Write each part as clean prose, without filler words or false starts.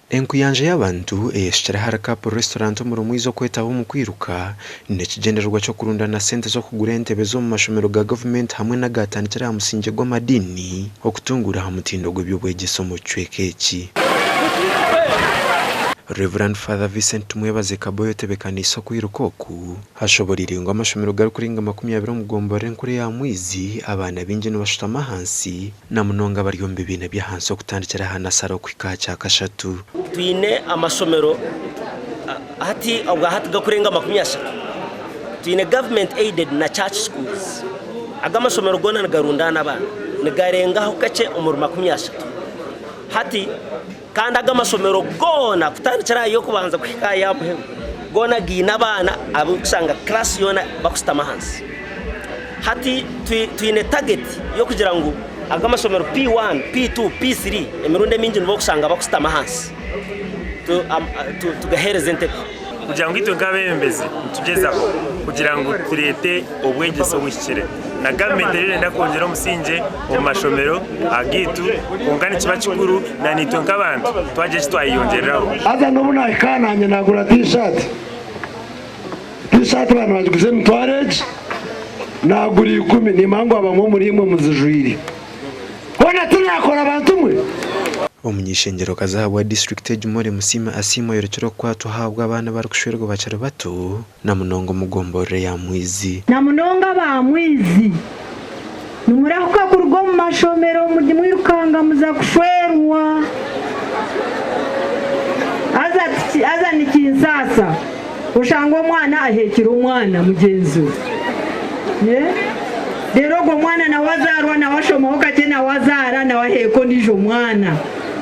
Enkuyanja y'abantu eyashikira haraka po restaurant mu rumwizo kwetaho mu kwiruka nekigenderwa cyo kurundana sente zo kugura entebe zo mu mashomero ga government hamwe n'agatangira amusinge gw'amadini okutungura ha mutindo gw'ebyobwegiso mu cwekeki. Reverend Father Vincent Mwebaze Kaboyo tebekaniso kwirukoku hashoboririwe amashomero gari kuringa 20 mu gombore nkure ya mwizi abana binje no bashutama hansi na munonga bari yombe bine bya hansi okutandikira hana saro kwikacha kashatu. Twine amashomero hati obwa hati gakurenga 20. Twine government aided na church schools. Agama somero gona nagarundana bana nagarenga ho kace umur 20. Hati kandi agama somero gona kutandikira yo kubanza kwika yamuhe gona gina bana abusanga class yona bakustama hansi. Hati twine target yo kugira ngo agama somero P1, P2, P3 emirunde mingi nibo kusanga bakustama hansi. Tugahereza ente kugira ngo itwe ngabembezi tugezaho kugira ngo turete obwegeso bwishire na government rero ndakongera umusinje mu mashomero agitu ungana kiba kikuru na nitwe nk'abantu twaje twayiyongereraho aza no buna ikananye nagura t-shirt bana bagiguze mu toilette nagura 10 ni mango abamwe muri imwe muzijwiri bona tunakora abantu mwe. Umunyishengero kazahabwa district Ejumore Musima asimo yorokero kwato habwa abana bari kushwerwa bacari bato na munongo mugombore ya mwizi na munonga ba mwizi numurahuka kurugo mu mashomero mujye mwirukanga muza kushwerwa aza nikinsasa ushangwa mwana ahekira umwana mugenzi rero go mwana na wazarwa na washomaho kake na wazara na waheko ndijo mwana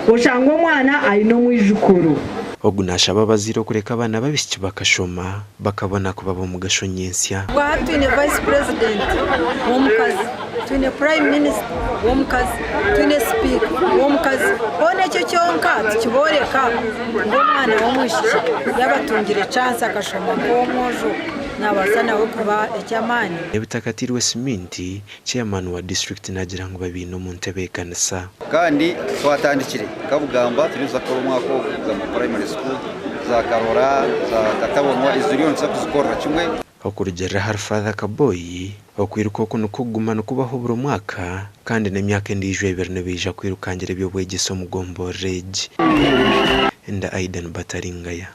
ushangwa mwana ayino mwijukuru ogunasha babaziro kureka abana babishiki bakashoma bakabona kuba bo mu gashonyensya kwa twine vice president wo mukazi twine prime minister wo mukazi twine speaker wo mukazi one cyo cyonka tukiboreka ngo mwana wo mwishiki yabatungire chance akashoma ko mwojo nabasana wo kuba ecyamani ebitakatiriwe siminti chairman wa district nagira ngo babino mu ntebe kanisa kandi twatandikire kabugamba turiza ko umwaka wo mu primary school za Karora za Katabonwa izurion sa kuzikora kimwe okurugera har Father Kaboyi okwiruka kuno kugumana kubaho buri mwaka kandi n'emyaka ndijwe berne bija kwirukangira byobwegiso mu gomboreje nda Aidan Bataringaya.